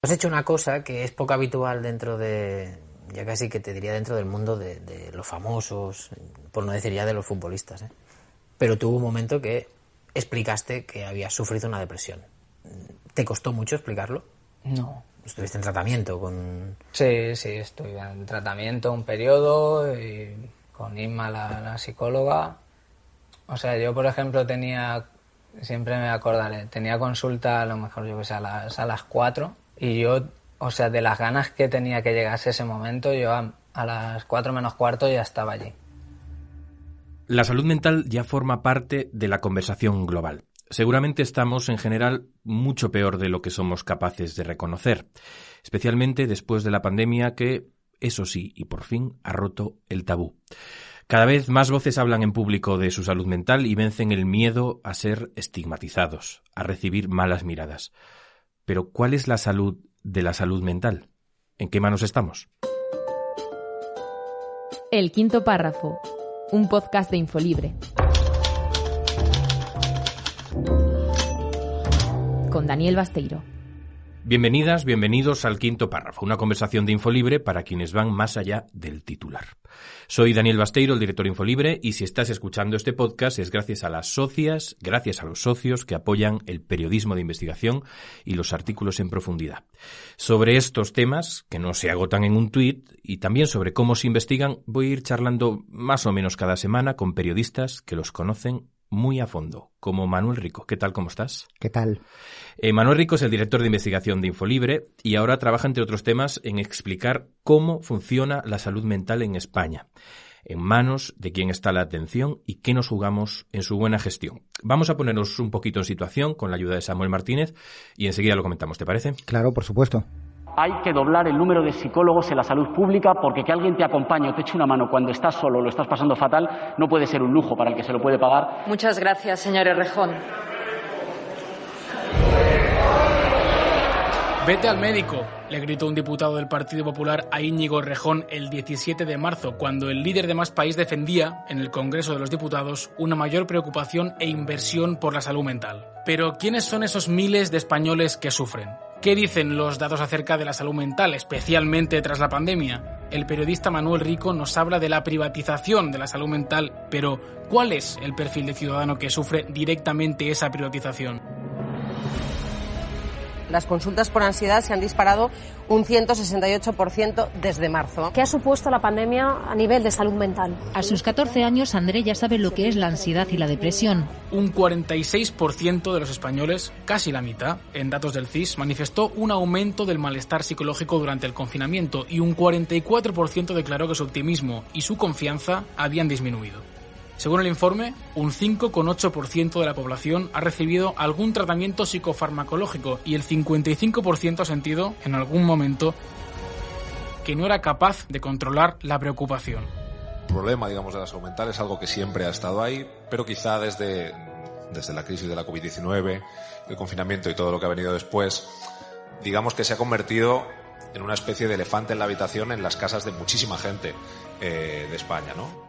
Has hecho una cosa que es poco habitual dentro de, ya casi que te diría dentro del mundo de los famosos, por no decir ya de los futbolistas, ¿eh? Pero tuvo un momento que explicaste que habías sufrido una depresión. ¿Te costó mucho explicarlo? No. ¿Estuviste en tratamiento con...? Sí, estuve en tratamiento un periodo y con Inma, la psicóloga. O sea, yo, por ejemplo, siempre me acordaré, tenía consulta a lo mejor, yo que sé, a las 4 y yo, o sea, de las ganas que tenía que llegase ese momento, yo a las 4 menos cuarto ya estaba allí. La salud mental ya forma parte de la conversación global. Seguramente estamos, en general, mucho peor de lo que somos capaces de reconocer, especialmente después de la pandemia que, eso sí, y por fin, ha roto el tabú. Cada vez más voces hablan en público de su salud mental y vencen el miedo a ser estigmatizados, a recibir malas miradas. Pero, ¿cuál es la salud de la salud mental? ¿En qué manos estamos? El quinto párrafo, un podcast de Infolibre. Con Daniel Basteiro. Bienvenidas, bienvenidos al quinto párrafo, una conversación de Infolibre para quienes van más allá del titular. Soy Daniel Basteiro, el director de Infolibre, y si estás escuchando este podcast es gracias a las socias, gracias a los socios que apoyan el periodismo de investigación y los artículos en profundidad. Sobre estos temas, que no se agotan en un tuit, y también sobre cómo se investigan, voy a ir charlando más o menos cada semana con periodistas que los conocen muy a fondo, como Manuel Rico. ¿Qué tal? ¿Cómo estás? ¿Qué tal? Manuel Rico es el director de investigación de Infolibre y ahora trabaja, entre otros temas, en explicar cómo funciona la salud mental en España, en manos de quién está la atención y qué nos jugamos en su buena gestión. Vamos a ponernos un poquito en situación con la ayuda de Samuel Martínez y enseguida lo comentamos, ¿te parece? Claro, por supuesto. Hay que doblar el número de psicólogos en la salud pública porque que alguien te acompañe o te eche una mano cuando estás solo o lo estás pasando fatal no puede ser un lujo para el que se lo puede pagar. Muchas gracias, señor Errejón. Vete al médico, le gritó un diputado del Partido Popular a Íñigo Errejón el 17 de marzo, cuando el líder de Más País defendía, en el Congreso de los Diputados, una mayor preocupación e inversión por la salud mental. Pero, ¿quiénes son esos miles de españoles que sufren? ¿Qué dicen los datos acerca de la salud mental, especialmente tras la pandemia? El periodista Manuel Rico nos habla de la privatización de la salud mental, pero ¿cuál es el perfil de ciudadano que sufre directamente esa privatización? Las consultas por ansiedad se han disparado un 168% desde marzo. ¿Qué ha supuesto la pandemia a nivel de salud mental? A sus 14 años, André ya sabe lo que es la ansiedad y la depresión. Un 46% de los españoles, casi la mitad, en datos del CIS, manifestó un aumento del malestar psicológico durante el confinamiento y un 44% declaró que su optimismo y su confianza habían disminuido. Según el informe, un 5,8% de la población ha recibido algún tratamiento psicofarmacológico y el 55% ha sentido, en algún momento, que no era capaz de controlar la preocupación. El problema, digamos, de la salud mental es algo que siempre ha estado ahí, pero quizá desde la crisis de la COVID-19, el confinamiento y todo lo que ha venido después, digamos que se ha convertido en una especie de elefante en la habitación en las casas de muchísima gente de España, ¿no?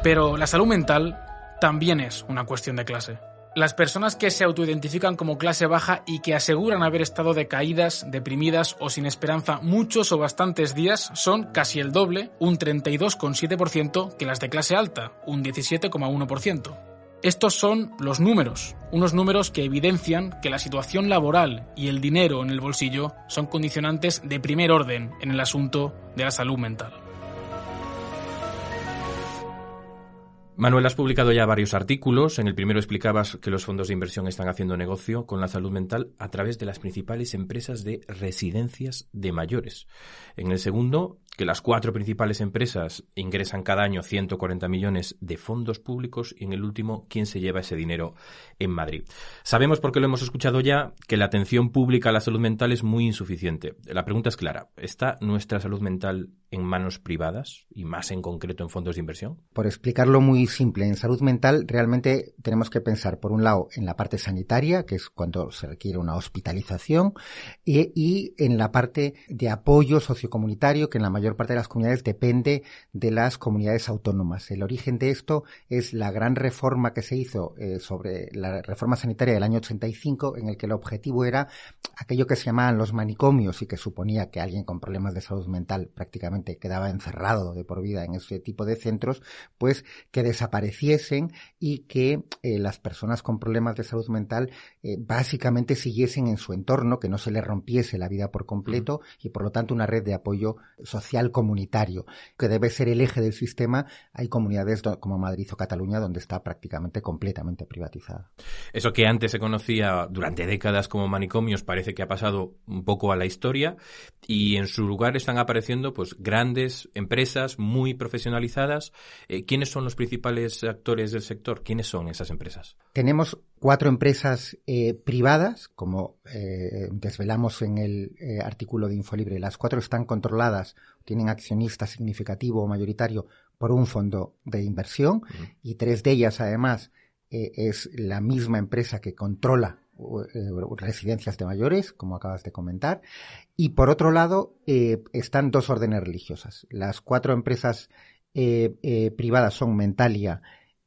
Pero la salud mental también es una cuestión de clase. Las personas que se autoidentifican como clase baja y que aseguran haber estado decaídas, deprimidas o sin esperanza muchos o bastantes días son casi el doble, un 32,7%, que las de clase alta, un 17,1%. Estos son los números, unos números que evidencian que la situación laboral y el dinero en el bolsillo son condicionantes de primer orden en el asunto de la salud mental. Manuel, has publicado ya varios artículos. En el primero explicabas que los fondos de inversión están haciendo negocio con la salud mental a través de las principales empresas de residencias de mayores. En el segundo, que las 4 principales empresas ingresan cada año 140 millones de fondos públicos y en el último, ¿quién se lleva ese dinero en Madrid? Sabemos, porque lo hemos escuchado ya, que la atención pública a la salud mental es muy insuficiente. La pregunta es clara. ¿Está nuestra salud mental en manos privadas y más en concreto en fondos de inversión? Por explicarlo muy simple, en salud mental realmente tenemos que pensar, por un lado, en la parte sanitaria, que es cuando se requiere una hospitalización, y en la parte de apoyo sociocomunitario, que en la mayor mayor parte de las comunidades depende de las comunidades autónomas. El origen de esto es la gran reforma que se hizo sobre la reforma sanitaria del año 85, en el que el objetivo era aquello que se llamaban los manicomios y que suponía que alguien con problemas de salud mental prácticamente quedaba encerrado de por vida en ese tipo de centros, pues que desapareciesen y que las personas con problemas de salud mental básicamente siguiesen en su entorno, que no se les rompiese la vida por completo y por lo tanto una red de apoyo social comunitario, que debe ser el eje del sistema. Hay comunidades como Madrid o Cataluña donde está prácticamente completamente privatizada. Eso que antes se conocía durante décadas como manicomios parece que ha pasado un poco a la historia y en su lugar están apareciendo pues grandes empresas muy profesionalizadas. ¿Quiénes son los principales actores del sector? ¿Quiénes son esas empresas? Tenemos 4 empresas privadas, como desvelamos en el artículo de Infolibre. Las 4 están controladas, tienen accionista significativo o mayoritario por un fondo de inversión y 3 de ellas además es la misma empresa que controla residencias de mayores, como acabas de comentar, y por otro lado están 2 órdenes religiosas. Las 4 empresas privadas son Mentalia,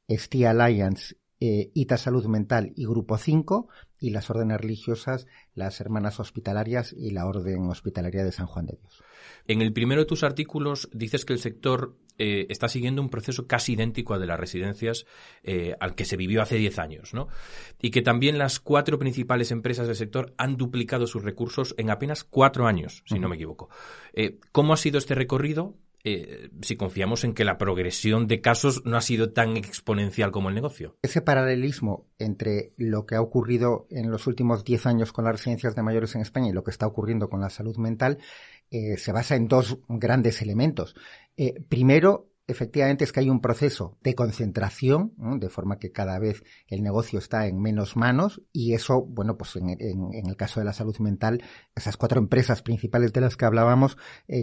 ST Alliance, ITA Salud Mental y Grupo 5, y las órdenes religiosas, las Hermanas Hospitalarias y la Orden Hospitalaria de San Juan de Dios. En el primero de tus artículos dices que el sector está siguiendo un proceso casi idéntico al de las residencias al que se vivió hace 10 años, ¿no? Y que también las 4 principales empresas del sector han duplicado sus recursos en apenas 4 años, si no me equivoco. ¿Cómo ha sido este recorrido? Si confiamos en que la progresión de casos no ha sido tan exponencial como el negocio. Ese paralelismo entre lo que ha ocurrido en los últimos 10 años con las residencias de mayores en España y lo que está ocurriendo con la salud mental se basa en 2 grandes elementos. Primero, efectivamente, es que hay un proceso de concentración, ¿no? De forma que cada vez el negocio está en menos manos y eso, bueno, pues en el caso de la salud mental, esas 4 empresas principales de las que hablábamos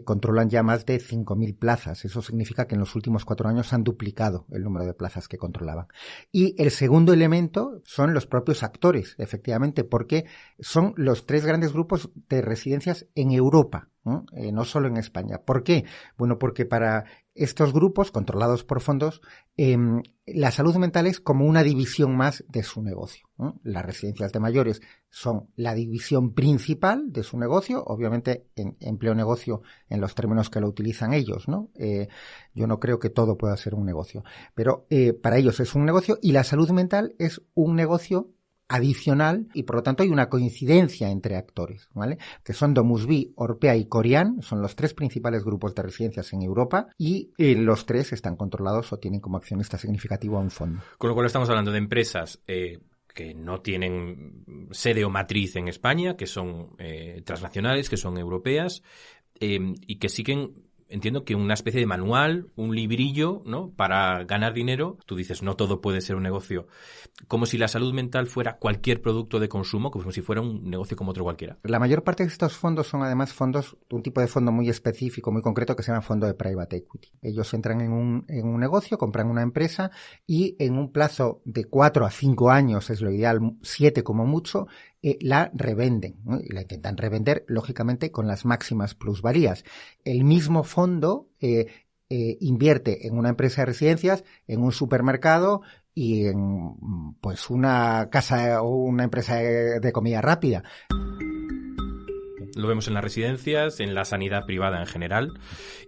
controlan ya más de 5.000 plazas. Eso significa que en los últimos 4 años han duplicado el número de plazas que controlaban. Y el segundo elemento son los propios actores, efectivamente, porque son los 3 grandes grupos de residencias en Europa, no solo en España. ¿Por qué? Bueno, porque para estos grupos controlados por fondos, la salud mental es como una división más de su negocio, ¿no? Las residencias de mayores son la división principal de su negocio, obviamente empleo-negocio en los términos que lo utilizan ellos, ¿no? Yo no creo que todo pueda ser un negocio, pero para ellos es un negocio y la salud mental es un negocio adicional y por lo tanto hay una coincidencia entre actores, ¿vale? Que son DomusVi, Orpea y Corian, son los 3 principales grupos de residencias en Europa y los 3 están controlados o tienen como accionista significativo a un fondo. Con lo cual estamos hablando de empresas que no tienen sede o matriz en España, que son transnacionales, que son europeas y que siguen, entiendo que una especie de manual, un librillo, ¿no? Para ganar dinero. Tú dices, no todo puede ser un negocio. Como si la salud mental fuera cualquier producto de consumo, como si fuera un negocio como otro cualquiera. La mayor parte de estos fondos son además fondos, un tipo de fondo muy específico, muy concreto, que se llama fondo de private equity. Ellos entran en un negocio, compran una empresa y en un plazo de 4 a 5 años, es lo ideal, 7 como mucho, la revenden, ¿no? Y la intentan revender, lógicamente, con las máximas plusvalías. El mismo fondo invierte en una empresa de residencias, en un supermercado y en pues una casa o una empresa de comida rápida. Lo vemos en las residencias, en la sanidad privada en general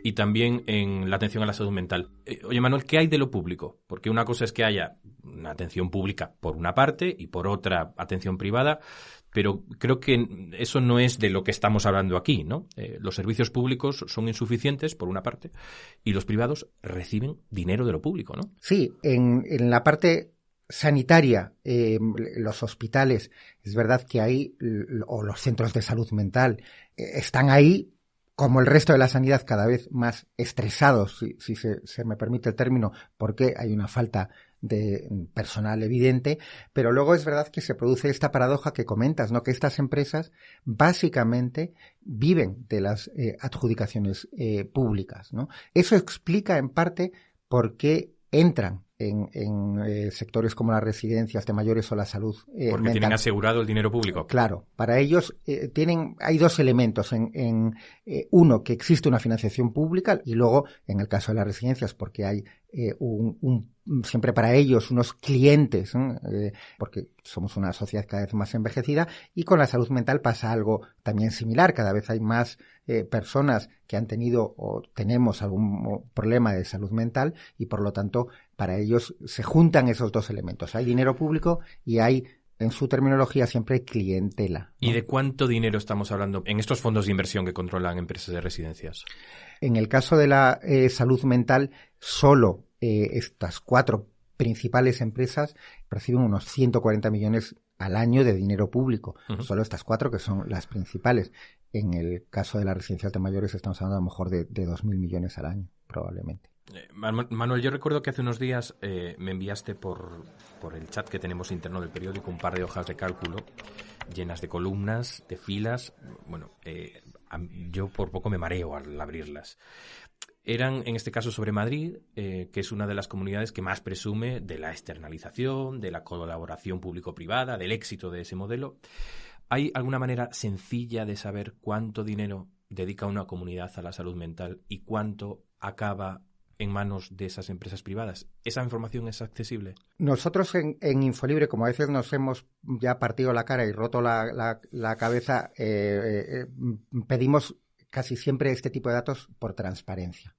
y también en la atención a la salud mental. Oye, Manuel, ¿qué hay de lo público? Porque una cosa es que haya una atención pública por una parte y por otra atención privada, pero creo que eso no es de lo que estamos hablando aquí, ¿no? Los servicios públicos son insuficientes, por una parte, y los privados reciben dinero de lo público, ¿no? Sí, en la parte sanitaria, los hospitales, es verdad que ahí, o los centros de salud mental, están ahí, como el resto de la sanidad, cada vez más estresados, si se me permite el término, porque hay una falta de personal evidente, pero luego es verdad que se produce esta paradoja que comentas, ¿no? Que estas empresas básicamente viven de las adjudicaciones públicas, ¿no? Eso explica en parte por qué entran en sectores como las residencias de mayores o la salud porque mental. Tienen asegurado el dinero público. Claro, para ellos hay dos elementos. Uno, que existe una financiación pública, y luego, en el caso de las residencias, porque hay siempre para ellos unos clientes, porque somos una sociedad cada vez más envejecida, y con la salud mental pasa algo también similar. Cada vez hay más personas que han tenido o tenemos algún problema de salud mental, y por lo tanto para ellos se juntan esos dos elementos. Hay dinero público y hay, en su terminología, siempre clientela, ¿no? ¿Y de cuánto dinero estamos hablando en estos fondos de inversión que controlan empresas de residencias? En el caso de la salud mental, solo estas 4 principales empresas reciben unos 140 millones al año de dinero público. Uh-huh. Solo estas 4, que son las principales. En el caso de las residencias de mayores estamos hablando a lo mejor de 2.000 millones al año, probablemente. Manuel, yo recuerdo que hace unos días me enviaste por el chat que tenemos interno del periódico un par de hojas de cálculo llenas de columnas, de filas. Bueno, yo por poco me mareo al abrirlas. Eran, en este caso, sobre Madrid, que es una de las comunidades que más presume de la externalización, de la colaboración público-privada, del éxito de ese modelo. ¿Hay alguna manera sencilla de saber cuánto dinero dedica una comunidad a la salud mental y cuánto acaba en manos de esas empresas privadas? ¿Esa información es accesible? Nosotros en Infolibre, como a veces nos hemos ya partido la cara y roto la cabeza, pedimos casi siempre este tipo de datos por transparencia,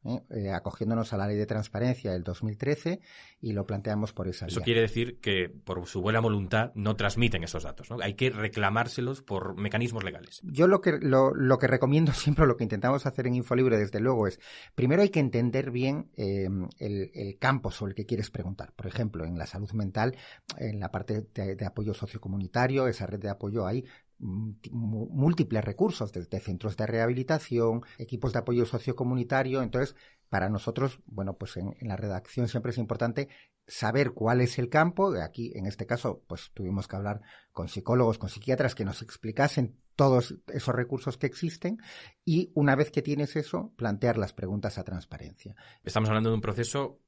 acogiéndonos a la Ley de Transparencia del 2013, y lo planteamos por esa vía. Eso quiere decir que por su buena voluntad no transmiten esos datos, ¿no? Hay que reclamárselos por mecanismos legales. Yo lo que recomiendo siempre, lo que intentamos hacer en Infolibre, desde luego, es primero hay que entender bien el campo sobre el que quieres preguntar. Por ejemplo, en la salud mental, en la parte de apoyo sociocomunitario, esa red de apoyo hay múltiples recursos, desde centros de rehabilitación, equipos de apoyo sociocomunitario. Entonces, para nosotros, bueno, pues en la redacción siempre es importante saber cuál es el campo. De aquí, en este caso, pues tuvimos que hablar con psicólogos, con psiquiatras que nos explicasen todos esos recursos que existen, y una vez que tienes eso, plantear las preguntas a transparencia. Estamos hablando de un proceso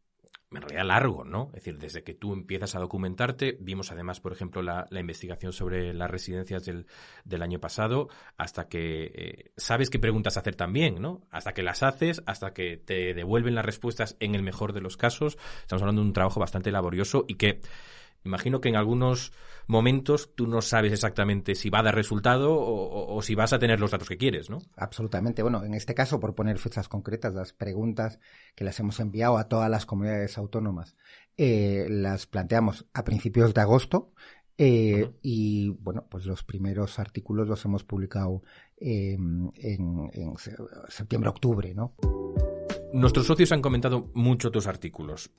en realidad largo, ¿no? Es decir, desde que tú empiezas a documentarte, vimos además, por ejemplo, la investigación sobre las residencias del año pasado, hasta que sabes qué preguntas hacer también, ¿no? Hasta que las haces, hasta que te devuelven las respuestas en el mejor de los casos. Estamos hablando de un trabajo bastante laborioso y que imagino que en algunos momentos tú no sabes exactamente si va a dar resultado o si vas a tener los datos que quieres, ¿no? Absolutamente. Bueno, en este caso, por poner fechas concretas, las preguntas que las hemos enviado a todas las comunidades autónomas las planteamos a principios de agosto, y bueno, pues los primeros artículos los hemos publicado en septiembre-octubre, ¿no? Nuestros socios han comentado mucho tus artículos.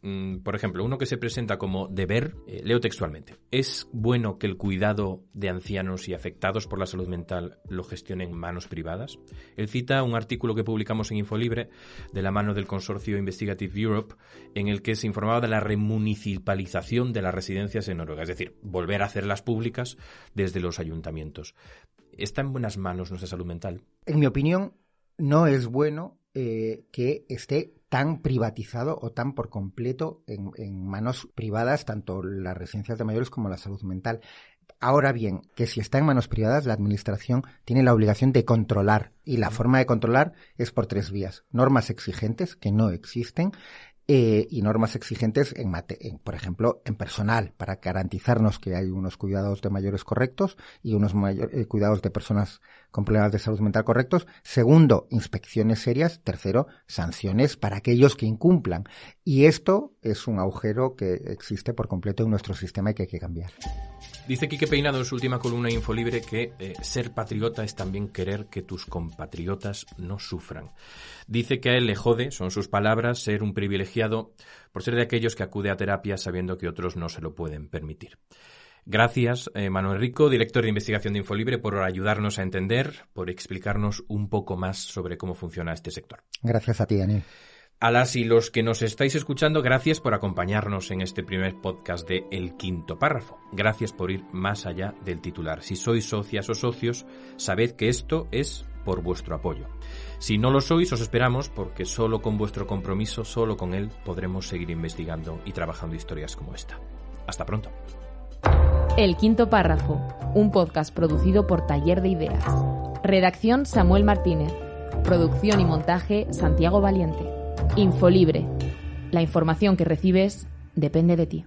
Por ejemplo, uno que se presenta como deber, leo textualmente: ¿es bueno que el cuidado de ancianos y afectados por la salud mental lo gestionen manos privadas? Él cita un artículo que publicamos en Infolibre de la mano del consorcio Investigative Europe, en el que se informaba de la remunicipalización de las residencias en Noruega, es decir, volver a hacerlas públicas desde los ayuntamientos. ¿Está en buenas manos nuestra salud mental? En mi opinión, no es bueno que esté tan privatizado o tan por completo en manos privadas, tanto las residencias de mayores como la salud mental. Ahora bien, que si está en manos privadas, la administración tiene la obligación de controlar, y la forma de controlar es por 3 vías: normas exigentes, que no existen, y normas exigentes por ejemplo, en personal, para garantizarnos que hay unos cuidados de mayores correctos y unos cuidados de personas con problemas de salud mental correctos. Segundo, inspecciones serias. Tercero, sanciones para aquellos que incumplan. Y esto es un agujero que existe por completo en nuestro sistema y que hay que cambiar. Dice Quique Peinado en su última columna de Infolibre que ser patriota es también querer que tus compatriotas no sufran. Dice que a él le jode, son sus palabras, ser un privilegiado por ser de aquellos que acude a terapia sabiendo que otros no se lo pueden permitir. Gracias, Manuel Rico, director de investigación de Infolibre, por ayudarnos a entender, por explicarnos un poco más sobre cómo funciona este sector. Gracias a ti, Daniel. A las y los que nos estáis escuchando, gracias por acompañarnos en este primer podcast de El Quinto Párrafo. Gracias por ir más allá del titular. Si sois socias o socios, sabed que esto es por vuestro apoyo. Si no lo sois, os esperamos, porque solo con vuestro compromiso, solo con él, podremos seguir investigando y trabajando historias como esta. Hasta pronto. El Quinto Párrafo, un podcast producido por Taller de Ideas. Redacción Samuel Martínez. Producción y montaje Santiago Valiente. Infolibre. La información que recibes depende de ti.